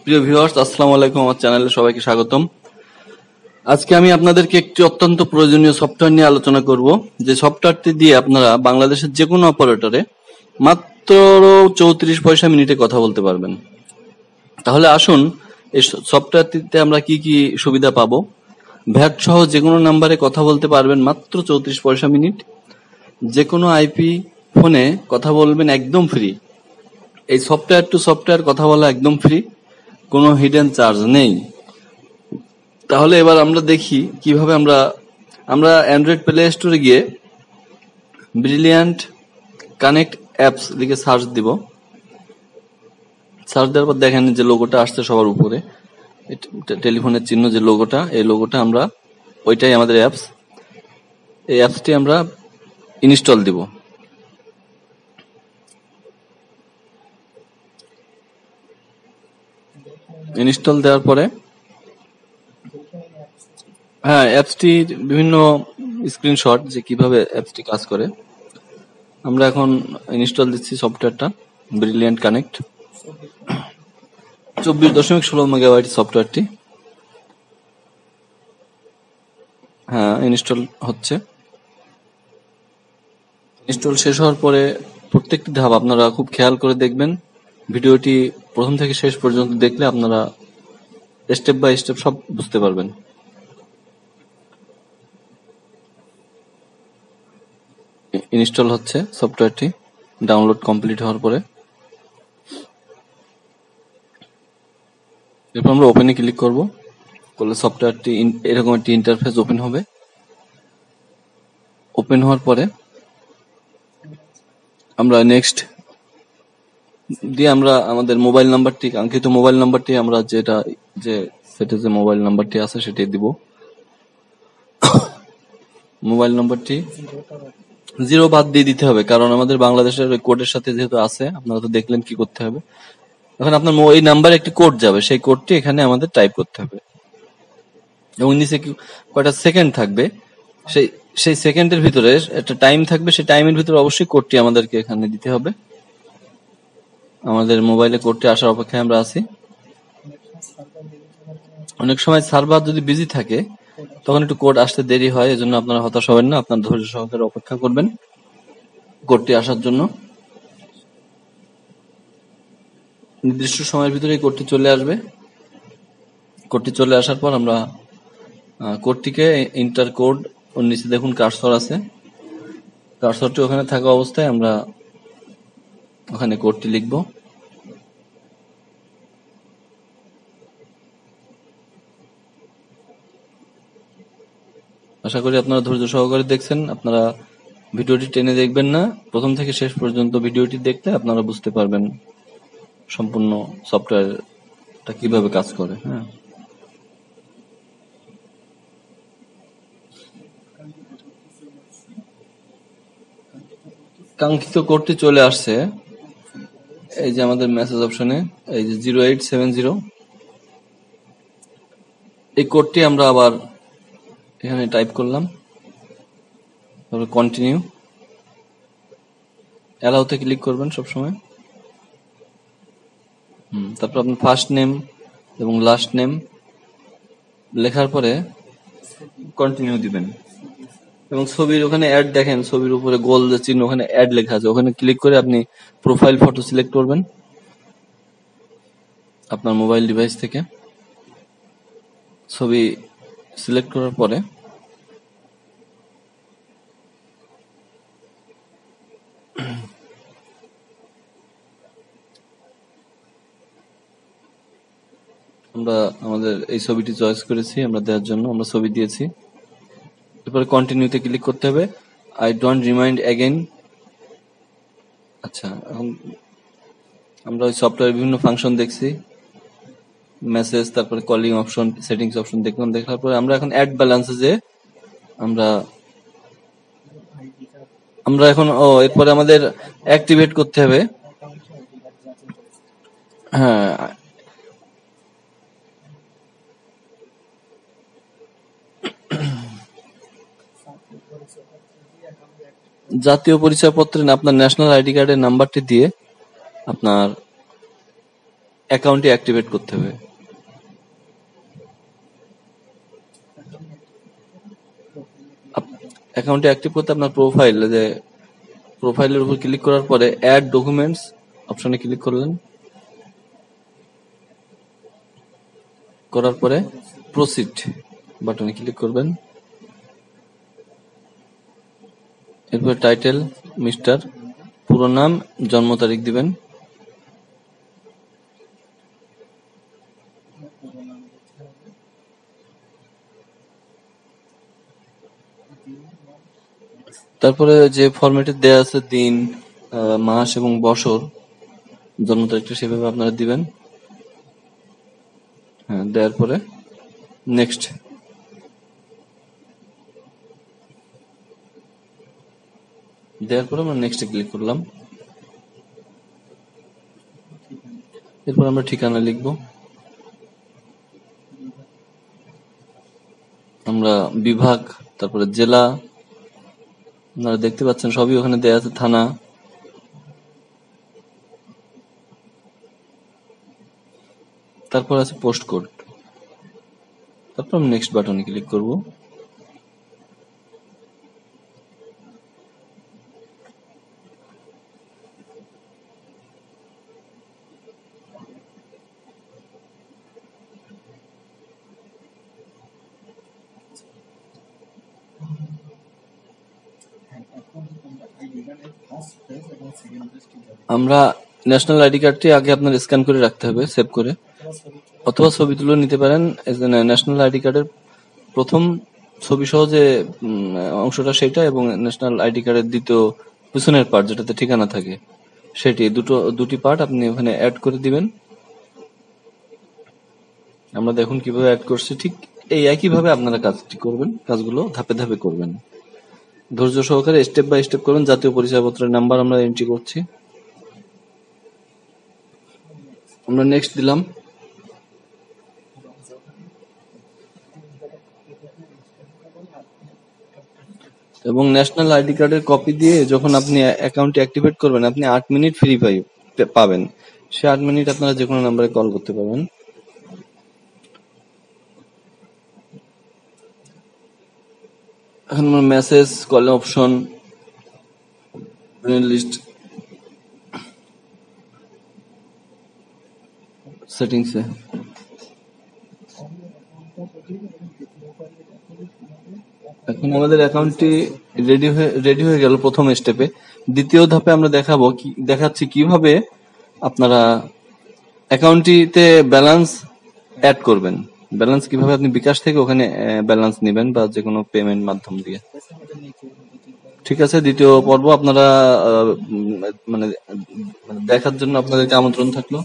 প্রিয় ভিউয়ার্স, আসসালামু আলাইকুম। আমার চ্যানেলে সবাইকে স্বাগতম। আজকে আমি আপনাদেরকে একটি অত্যন্ত প্রয়োজনীয় সফটওয়্যার নিয়ে আলোচনা করব, যে সফটওয়্যারটি দিয়ে আপনারা বাংলাদেশের যে কোনো অপারেটরে মাত্র 34 পয়সা মিনিটে কথা বলতে পারবেন। তাহলে আসুন এই সফটওয়্যারটিতে আমরা কি কি সুবিধা পাবো। ভ্যাট সহ যে কোনো নাম্বারে কথা বলতে পারবেন মাত্র 34 পয়সা মিনিট। যে কোনো আইপি ফোনে কথা বলবেন একদম ফ্রি। এই সফটওয়্যার টু সফটওয়্যার কথা বলা একদম ফ্রি, কোনো হিডেন চার্জ নেই। তাহলে এবার আমরা দেখি কিভাবে আমরা অ্যান্ড্রয়েড প্লে স্টোরে গিয়ে ব্রিলিয়ান্ট কানেক্ট অ্যাপস লিখে সার্চ দিব। সার্চ দেওয়ার পর দেখেন যে লোগোটা আসছে সবার উপরে, টেলিফোনের চিহ্ন যে লোগোটা, এই লোগোটা আমরা ওইটাই আমাদের অ্যাপস। এই অ্যাপসটি আমরা ইনস্টল দিব। ইনস্টল দেওয়ার পরে অ্যাপসটির বিভিন্ন স্ক্রিনশট যে কিভাবে অ্যাপসটি কাজ করে আমরা এখন ইনস্টল দিচ্ছি। সফটওয়্যারটা ব্রিলিয়ান্ট কানেক্ট 24.16 মেগাবাইট সফটওয়্যারটি ইনস্টল হচ্ছে। ইনস্টল শেষ হওয়ার পরে প্রত্যেকটি ধাপ আপনারা খুব খেয়াল করে দেখবেন। ভিডিওটি প্রথম থেকে শেষ পর্যন্ত দেখলে আপনারা স্টেপ বাই স্টেপ সব বুঝতে পারবেন। ইনস্টল হচ্ছে সফটওয়্যারটি ডাউনলোড কমপ্লিট হওয়ার পরে। এরপর আমরা ওপেনে ক্লিক করব। করলে সফটওয়্যারটি এরকম একটি ইন্টারফেস ওপেন হবে। ওপেন হওয়ার পরে আমরা নেক্সট দিয়ে আমরা আমাদের মোবাইল নাম্বারটি, কাঙ্ক্ষিত মোবাইল নাম্বারটি আমরা যে সেটে যে মোবাইল নাম্বারটি আছে সেটি দিব। মোবাইল নাম্বারটি 0 বাদ দিয়ে দিতে হবে, কারণ আমাদের বাংলাদেশের ওই কোডের সাথে যেহেতু আছে। আপনারা তো দেখলেন কি করতে হবে। এখন আপনার এই নাম্বারে একটি কোড যাবে, সেই কোডটি এখানে আমাদের টাইপ করতে হবে এবং নিচে কয়টা সেকেন্ড থাকবে, সেই সেকেন্ডের ভিতরে একটা টাইম থাকবে। সেই টাইমের ভিতরে অবশ্যই কোডটি আমাদেরকে এখানে দিতে হবে। আমাদের মোবাইলে কোডটি আসার অপেক্ষায় আমরা আছি। অনেক সময় সার্ভার যদি বিজি থাকে তখন একটু কোড আসতে দেরি হয়, এজন্য আপনারা হতাশ হবেন না, আপনার ধৈর্য সহকারে অপেক্ষা করবেন কোডটি আসার জন্য। নির্দিষ্ট সময়ের ভিতরে কোডটি চলে আসবে। কোডটি চলে আসার পর আমরা কোডটিকে ইন্টার কোড, ওর নিচে দেখুন কার্সর আছে, কার্সরটি ওখানে থাকা অবস্থায় আমরা ওখানে কোডটি লিখব। আশা করি আপনারা ধৈর্য সহকারে দেখছেন। আপনারা ভিডিওটি টেনে দেখবেন না, প্রথম থেকে শেষ পর্যন্ত ভিডিওটি দেখলে আপনারা বুঝতে পারবেন সম্পূর্ণ সফটওয়্যারটা কিভাবে কাজ করে। কাঙ্ক্ষিত কোডটি চলে আসছে। এই যে আমাদের মেসেজ অপশনে এই যে 0870, এই কোডটি আমরা আবার এখানে টাইপ করলাম। তারপর কন্টিনিউ, অ্যালাউতে ক্লিক করবেন সবসময়। তারপর আপনার ফার্স্ট নেম এবং লাস্ট নেম লেখার পরে কন্টিনিউ দিবেন এবং ছবির ওখানে অ্যাড দেখেন, ছবির উপরে গোল যে চিহ্ন ওখানে অ্যাড লেখা আছে, ওখানে ক্লিক করে আপনি প্রোফাইল ফটো সিলেক্ট করবেন আপনার মোবাইল ডিভাইস থেকে। ছবি সিলেক্ট করার পরে আমরা আমাদের এই ছবিটি চয়েস করেছি আমরা দেওয়ার জন্য, আমরা ছবি দিয়েছি। এরপরে কন্টিনিউতে ক্লিক করতে হবে। I don't remind again. আচ্ছা, এখন আমরা ওই সফটওয়্যার বিভিন্ন ফাংশন দেখছি, মেসেজ, তারপরে কলিং অপশন, সেটিংস অপশন দেখলাম। দেখার পরে আমরা এখন অ্যাড ব্যালেন্সে যে আমরা এখন এরপরে আমাদের অ্যাক্টিভেট করতে হবে। জাতীয় পরিচয়পত্রে আপনার ন্যাশনাল আইডি কার্ডের নাম্বারটি দিয়ে আপনার অ্যাকাউন্টটি অ্যাক্টিভেট করতে হবে। অ্যাকাউন্টে অ্যাক্টিভ করতে আপনার প্রোফাইলের উপর ক্লিক করার পরে অ্যাড ডকুমেন্টস অপশনে ক্লিক করলেন, করার পরে প্রসিড বাটনে ক্লিক করবেন। এরপর টাইটেল মিস্টার, পুরো নাম, জন্ম তারিখ দিবেন। তারপরে যে ফরম্যাটে দেয়া আছে দিন, মাস এবং বছর, জন্ম তারিখটা সেভাবে আপনারা দিবেন। হ্যাঁ, দেওয়ার পরে নেক্সট। দেওয়ার পরে আমরা নেক্সটে ক্লিক করলাম। এরপর আমরা ঠিকানা লিখব। আমরা বিভাগ, তারপরে জেলা, আপনারা দেখতে পাচ্ছেন সবই ওখানে দেয়া আছে, থানা। তারপর আছে পোস্ট কোড। তারপর আমি নেক্সট বাটনে ক্লিক করব। আমরা ন্যাশনাল আইডি কার্ডটি আগে আপনার স্ক্যান করে রাখতে হবে, সেভ করে, অথবা ছবি তুলে নিতে পারেন। ন্যাশনাল আইডি কার্ডের প্রথম ছবি সহ যে অংশটা সেটা, এবং ন্যাশনাল আইডি কার্ডের দ্বিতীয় পিছনের পার্ট যেটাতে ঠিকানা থাকে সেটি, দুটি পার্ট আপনি ওখানে অ্যাড করে দিবেন। আমরা দেখুন কিভাবে অ্যাড করছি, ঠিক এই একইভাবে আপনারা কাজটি করবেন, কাজগুলো ধাপে ধাপে করবেন, ধৈর্য সহকারে স্টেপ বাই স্টেপ করবেন। জাতীয় পরিচয়পত্রের নাম্বার আমরা এন্ট্রি করছি, আমরা নেক্সট দিলাম। এবং ন্যাশনাল আইডি কার্ডের কপি দিয়ে যখন আপনি অ্যাকাউন্টটি অ্যাক্টিভেট করবেন, আপনি 8 মিনিট ফ্রি পাবেন। সে 8 মিনিট আপনারা যে কোনো নাম্বারে কল করতে পারবেন। এখন আমরা মেসেজ, কল অপশন, লিস্ট, সেটিংসে এখন আমাদের অ্যাকাউন্টটি রেডি হয়ে গেল প্রথম স্টেপে। দ্বিতীয় ধাপে আমরা দেখাচ্ছি কিভাবে আপনারা অ্যাকাউন্টটিতে ব্যালেন্স অ্যাড করবেন। ব্যালেন্স কিভাবে আপনি বিকাশ থেকে ওখানে ব্যালেন্স নেবেন বা যে কোনো পেমেন্ট মাধ্যম দিয়ে। ঠিক আছে, দ্বিতীয় পর্ব আপনারা মানে দেখার জন্য আপনাদেরকে আমন্ত্রণ থাকলো।